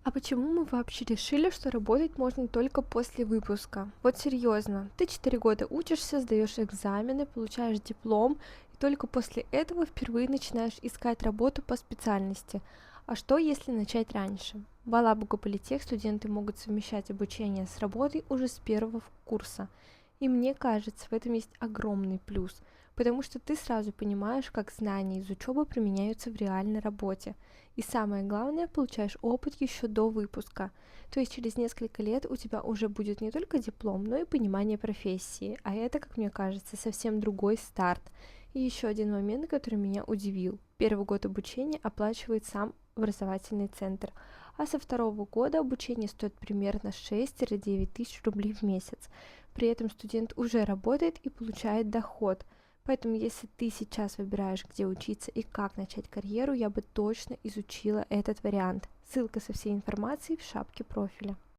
А почему мы вообще решили, что работать можно только после выпуска? Вот серьезно, ты 4 года учишься, сдаешь экзамены, получаешь диплом, и только после этого впервые начинаешь искать работу по специальности. А что, если начать раньше? В Алабуга-Политех студенты могут совмещать обучение с работой уже с первого курса. И мне кажется, в этом есть огромный плюс, потому что ты сразу понимаешь, как знания из учебы применяются в реальной работе. И самое главное, получаешь опыт еще до выпуска. То есть через несколько лет у тебя уже будет не только диплом, но и понимание профессии. А это, как мне кажется, совсем другой старт. И еще один момент, который меня удивил. Первый год обучения оплачивает сам образовательный центр, а со второго года обучение стоит примерно 6-9 тысяч рублей в месяц. При этом студент уже работает и получает доход. Поэтому, если ты сейчас выбираешь, где учиться и как начать карьеру, я бы точно изучила этот вариант. Ссылка со всей информацией в шапке профиля.